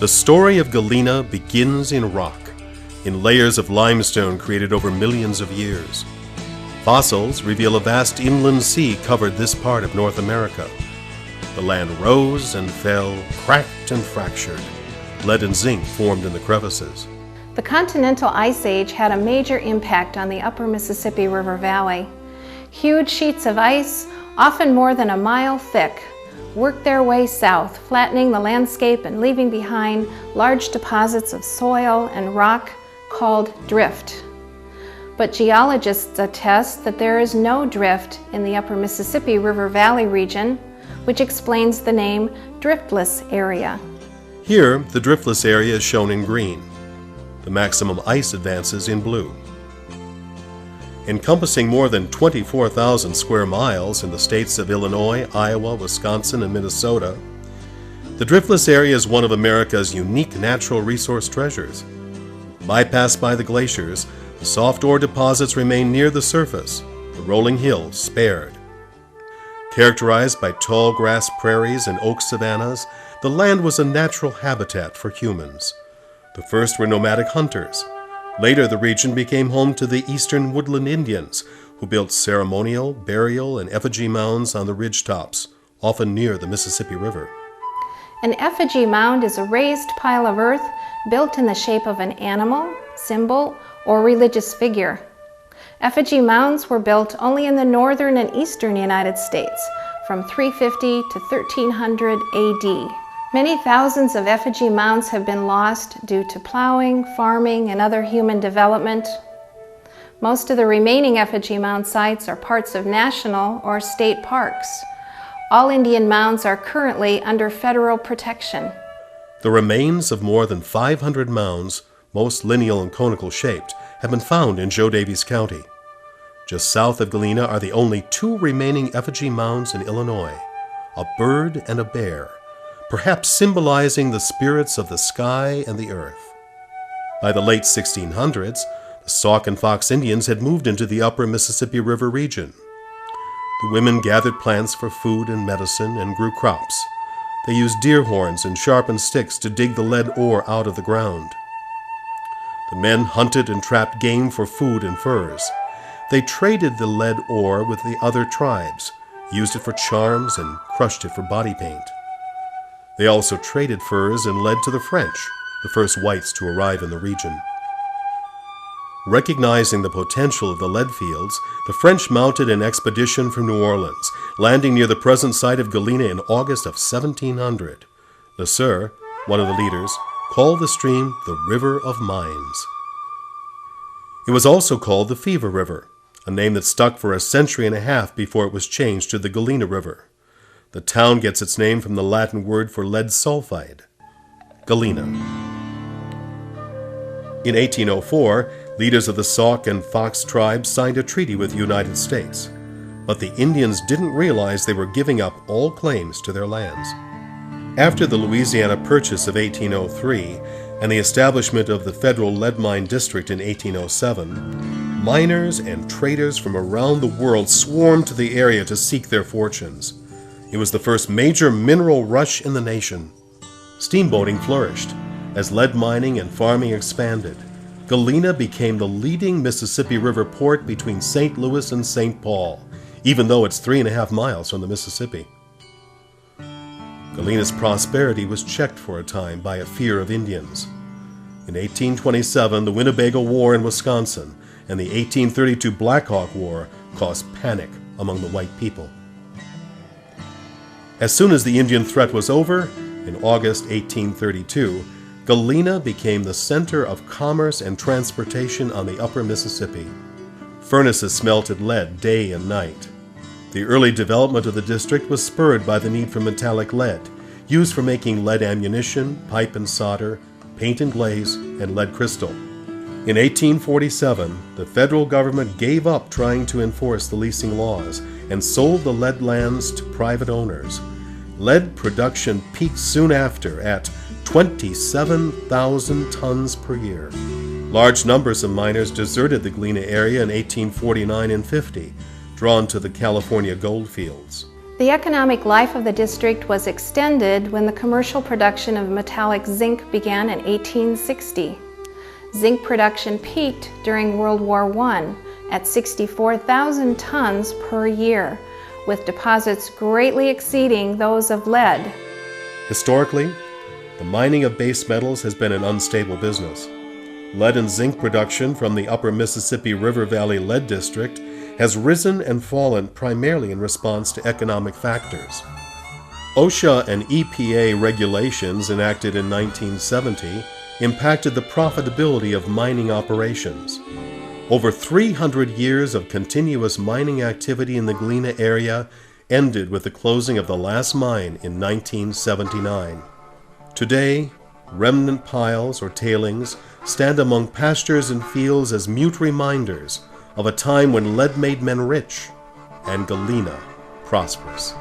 The story of Galena begins in rock, in layers of limestone created over millions of years. Fossils reveal a vast inland sea covered this part of North America. The land rose and fell, cracked and fractured. Lead and zinc formed in the crevices. The continental ice age had a major impact on the upper Mississippi River Valley. Huge sheets of ice, often more than a mile thick, worked their way south, flattening the landscape and leaving behind large deposits of soil and rock called drift. But geologists attest that there is no drift in the upper Mississippi River Valley region, which explains the name Driftless area. Here, the driftless area is shown in green. The maximum ice advances in blue. Encompassing more than 24,000 square miles in the states of Illinois, Iowa, Wisconsin, and Minnesota, the driftless area is one of America's unique natural resource treasures. Bypassed by the glaciers, the soft ore deposits remain near the surface, the rolling hills spared. Characterized by tall grass prairies and oak savannas, the land was a natural habitat for humans. The first were nomadic hunters. Later, the region became home to the eastern woodland Indians, who built ceremonial, burial, and effigy mounds on the ridgetops, often near the Mississippi River. An effigy mound is a raised pile of earth built in the shape of an animal, symbol, or religious figure. Effigy mounds were built only in the northern and eastern United States from 350 to 1300 AD. Many thousands of effigy mounds have been lost due to plowing, farming, and other human development. Most of the remaining effigy mound sites are parts of national or state parks. All Indian mounds are currently under federal protection. The remains of more than 500 mounds, most lineal and conical shaped, have been found in Joe Daviess County. Just south of Galena are the only two remaining effigy mounds in Illinois, a bird and a bear, perhaps symbolizing the spirits of the sky and the earth. By the late 1600s, the Sauk and Fox Indians had moved into the upper Mississippi River region. The women gathered plants for food and medicine and grew crops. They used deer horns and sharpened sticks to dig the lead ore out of the ground. The men hunted and trapped game for food and furs. They traded the lead ore with the other tribes, used it for charms, and crushed it for body paint. They also traded furs and lead to the French, the first whites to arrive in the region. Recognizing the potential of the lead fields, the French mounted an expedition from New Orleans, landing near the present site of Galena in August of 1700. Le Sueur, one of the leaders, called the stream the River of Mines. It was also called the Fever River, a name that stuck for a century and a half before it was changed to the Galena River. The town gets its name from the Latin word for lead sulfide, Galena. In 1804, leaders of the Sauk and Fox tribes signed a treaty with the United States, but the Indians didn't realize they were giving up all claims to their lands. After the Louisiana Purchase of 1803 and the establishment of the Federal Lead Mine District in 1807, miners and traders from around the world swarmed to the area to seek their fortunes. It was the first major mineral rush in the nation. Steamboating flourished. As lead mining and farming expanded, Galena became the leading Mississippi River port between St. Louis and St. Paul, even though it's 3.5 miles from the Mississippi. Galena's prosperity was checked for a time by a fear of Indians. In 1827, the Winnebago War in Wisconsin and the 1832 Black Hawk War caused panic among the white people. As soon as the Indian threat was over, in August 1832, Galena became the center of commerce and transportation on the upper Mississippi. Furnaces smelted lead day and night. The early development of the district was spurred by the need for metallic lead, used for making lead ammunition, pipe and solder, paint and glaze, and lead crystal. In 1847, the federal government gave up trying to enforce the leasing laws and sold the lead lands to private owners. Lead production peaked soon after at 27,000 tons per year. Large numbers of miners deserted the Galena area in 1849 and 50, drawn to the California gold fields. The economic life of the district was extended when the commercial production of metallic zinc began in 1860. Zinc production peaked during World War I at 64,000 tons per year, with deposits greatly exceeding those of lead. Historically, the mining of base metals has been an unstable business. Lead and zinc production from the upper Mississippi River Valley Lead District has risen and fallen primarily in response to economic factors. OSHA and EPA regulations enacted in 1970 impacted the profitability of mining operations. Over 300 years of continuous mining activity in the Galena area ended with the closing of the last mine in 1979. Today, remnant piles or tailings stand among pastures and fields as mute reminders of a time when lead made men rich and Galena prosperous.